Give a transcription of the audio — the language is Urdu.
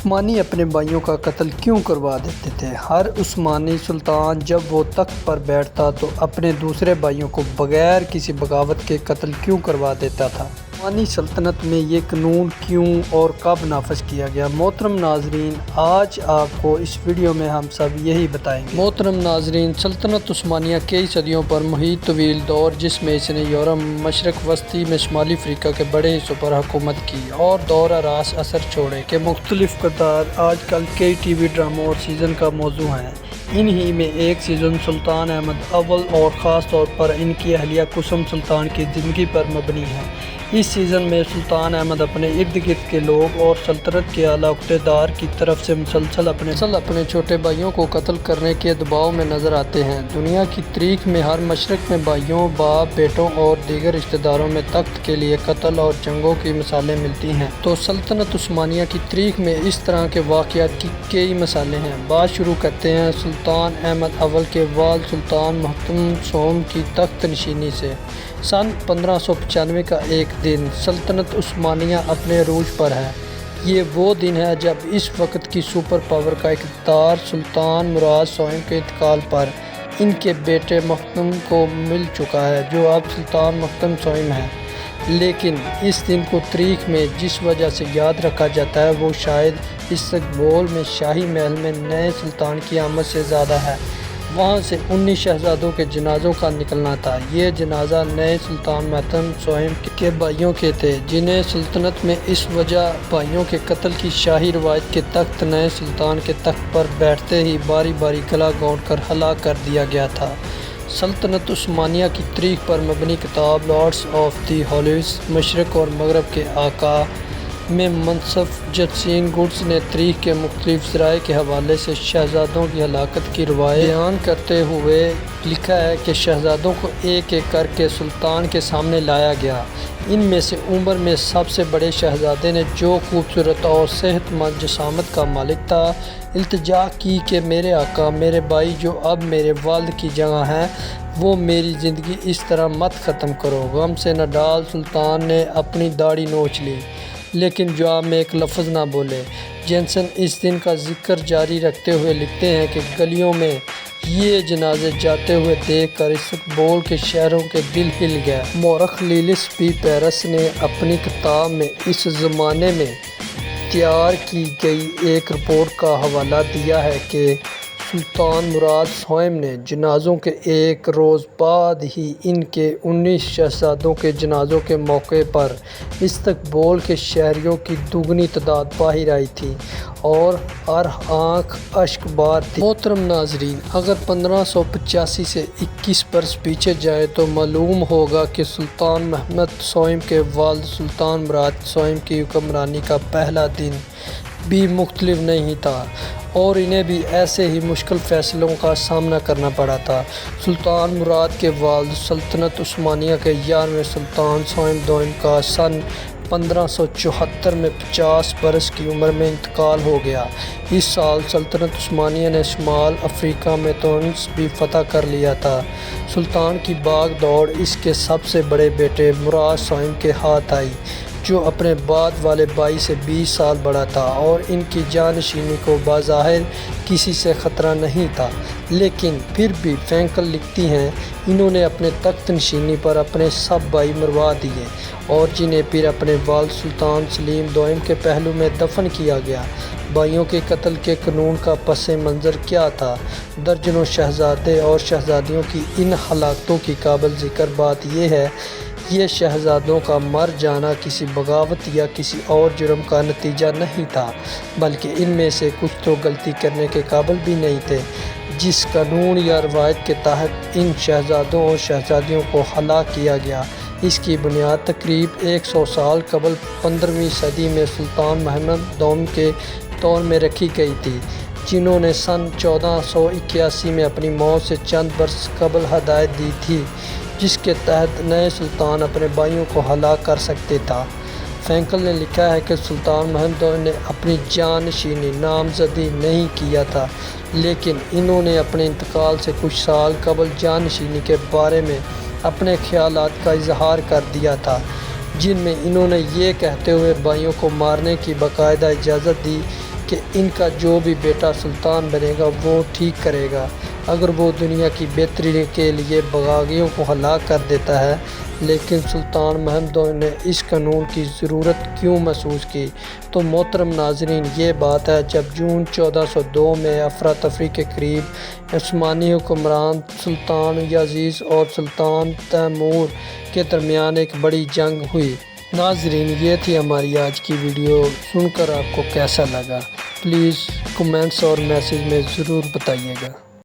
عثمانی اپنے بھائیوں کا قتل کیوں کروا دیتے تھے؟ ہر عثمانی سلطان جب وہ تخت پر بیٹھتا تو اپنے دوسرے بھائیوں کو بغیر کسی بغاوت کے قتل کیوں کروا دیتا تھا؟ عثمانی سلطنت میں یہ قانون کیوں اور کب نافذ کیا گیا؟ محترم ناظرین، آج آپ کو اس ویڈیو میں ہم سب یہی بتائیں گے۔ محترم ناظرین، سلطنت عثمانیہ کئی صدیوں پر محیط طویل دور جس میں اس نے یورپ، مشرق وسطی میں شمالی افریقہ کے بڑے حصوں پر حکومت کی اور دور اراس اثر چھوڑے کے مختلف کردار آج کل کئی ٹی وی ڈراموں اور سیزن کا موضوع ہیں۔ انہی میں ایک سیزن سلطان احمد اول اور خاص طور پر ان کی اہلیہ کلثوم سلطان کی زندگی پر مبنی ہے۔ اس سیزن میں سلطان احمد اپنے ارد گرد کے لوگ اور سلطنت کے اعلیٰ عہدیدار کی طرف سے مسلسل اپنے چھوٹے بھائیوں کو قتل کرنے کے دباؤ میں نظر آتے ہیں۔ دنیا کی تاریخ میں ہر مشرق میں بھائیوں، باپ، بیٹوں اور دیگر رشتہ داروں میں تخت کے لیے قتل اور جنگوں کی مثالیں ملتی ہیں۔ تو سلطنت عثمانیہ کی تاریخ میں اس طرح کے واقعات کی کئی مثالیں ہیں۔ بات شروع کرتے ہیں سلطان احمد اول کے والد سلطان محتم سوم کی تخت نشینی سے۔ سن 1595 کا ایک دن سلطنت عثمانیہ اپنے عروج پر ہے۔ یہ وہ دن ہے جب اس وقت کی سپر پاور کا اقتدار سلطان مراد سوم کے انتقال پر ان کے بیٹے محتم کو مل چکا ہے، جو اب سلطان محتم سوم ہیں۔ لیکن اس دن کو تاریخ میں جس وجہ سے یاد رکھا جاتا ہے وہ شاید استقبول میں شاہی محل میں نئے سلطان کی آمد سے زیادہ ہے۔ وہاں سے 19 شہزادوں کے جنازوں کا نکلنا تھا۔ یہ جنازہ نئے سلطان محتم سوم کے بھائیوں کے تھے، جنہیں سلطنت میں اس وجہ بھائیوں کے قتل کی شاہی روایت کے تحت نئے سلطان کے تخت پر بیٹھتے ہی باری باری گلا گھونٹ کر ہلاک کر دیا گیا تھا۔ سلطنت عثمانیہ کی تاریخ پر مبنی کتاب لارڈس آف دی ہالیوز، مشرق اور مغرب کے آقا میں منصف جسٹن گوڈز نے تاریخ کے مختلف ذرائع کے حوالے سے شہزادوں کی ہلاکت کی روایت بیان کرتے ہوئے لکھا ہے کہ شہزادوں کو ایک ایک کر کے سلطان کے سامنے لایا گیا۔ ان میں سے عمر میں سب سے بڑے شہزادے نے، جو خوبصورت اور صحت مند جسامت کا مالک تھا، التجا کی کہ میرے آقا، میرے بھائی جو اب میرے والد کی جگہ ہیں، وہ میری زندگی اس طرح مت ختم کرو۔ غم سے نڈال سلطان نے اپنی داڑھی نوچ لی، لیکن جواب میں ایک لفظ نہ بولے۔ جینسن اس دن کا ذکر جاری رکھتے ہوئے لکھتے ہیں کہ گلیوں میں یہ جنازے جاتے ہوئے دیکھ کر استقبول کے شہروں کے دل ہل گئے۔ مورخ لیلس پی پیرس نے اپنی کتاب میں اس زمانے میں تیار کی گئی ایک رپورٹ کا حوالہ دیا ہے کہ سلطان مراد سوم نے جنازوں کے ایک روز بعد ہی ان کے 19 شہزادوں کے جنازوں کے موقع پر استقبول کے شہریوں کی دوگنی تعداد باہر آئی تھی اور ہر آنکھ اشک بار تھی۔ محترم ناظرین، اگر 1585 سے 21 برس پیچھے جائیں تو معلوم ہوگا کہ سلطان محمد سوم کے والد سلطان مراد سوم کی حکمرانی کا پہلا دن بھی مختلف نہیں تھا اور انہیں بھی ایسے ہی مشکل فیصلوں کا سامنا کرنا پڑا تھا۔ سلطان مراد کے والد سلطنت عثمانیہ کے 11ویں سلطان سوم دوم کا سن 1574 میں 50 برس کی عمر میں انتقال ہو گیا۔ اس سال سلطنت عثمانیہ نے شمال افریقہ میں تونس بھی فتح کر لیا تھا۔ سلطان کی باغ دوڑ اس کے سب سے بڑے بیٹے مراد سوم کے ہاتھ آئی، جو اپنے بعد والے بھائی سے 20 سال بڑا تھا اور ان کی جانشینی کو بظاہر کسی سے خطرہ نہیں تھا۔ لیکن پھر بھی فرینکل لکھتی ہیں، انہوں نے اپنے تخت نشینی پر اپنے سب بھائی مروا دیے اور جنہیں پھر اپنے والد سلطان سلیم دوم کے پہلو میں دفن کیا گیا۔ بھائیوں کے قتل کے قانون کا پس منظر کیا تھا؟ درجنوں شہزادے اور شہزادیوں کی ان ہلاکتوں کی قابل ذکر بات یہ ہے، یہ شہزادوں کا مر جانا کسی بغاوت یا کسی اور جرم کا نتیجہ نہیں تھا، بلکہ ان میں سے کچھ تو غلطی کرنے کے قابل بھی نہیں تھے۔ جس قانون یا روایت کے تحت ان شہزادوں اور شہزادیوں کو ہلاک کیا گیا، اس کی بنیاد تقریباً 100 سال قبل 15ویں صدی میں سلطان محمد دوم کے دور میں رکھی گئی تھی، جنہوں نے سن 1481 میں اپنی موت سے چند برس قبل ہدایت دی تھی، جس کے تحت نئے سلطان اپنے بھائیوں کو ہلاک کر سکتے تھا۔ فرینکل نے لکھا ہے کہ سلطان محمد دوم نے اپنی جانشینی نامزدی نہیں کیا تھا، لیکن انہوں نے اپنے انتقال سے کچھ سال قبل جانشینی کے بارے میں اپنے خیالات کا اظہار کر دیا تھا، جن میں انہوں نے یہ کہتے ہوئے بھائیوں کو مارنے کی باقاعدہ اجازت دی کہ ان کا جو بھی بیٹا سلطان بنے گا وہ ٹھیک کرے گا، اگر وہ دنیا کی بہتری کے لیے بغاویوں کو ہلاک کر دیتا ہے۔ لیکن سلطان محمد نے اس قانون کی ضرورت کیوں محسوس کی؟ تو محترم ناظرین، یہ بات ہے جب جون 1402 میں افراتفری کے قریب عثمانی حکمران سلطان یزید اور سلطان تیمور کے درمیان ایک بڑی جنگ ہوئی۔ ناظرین، یہ تھی ہماری آج کی ویڈیو، سن کر آپ کو کیسا لگا؟ پلیز کمنٹس اور میسیج میں ضرور بتائیے گا۔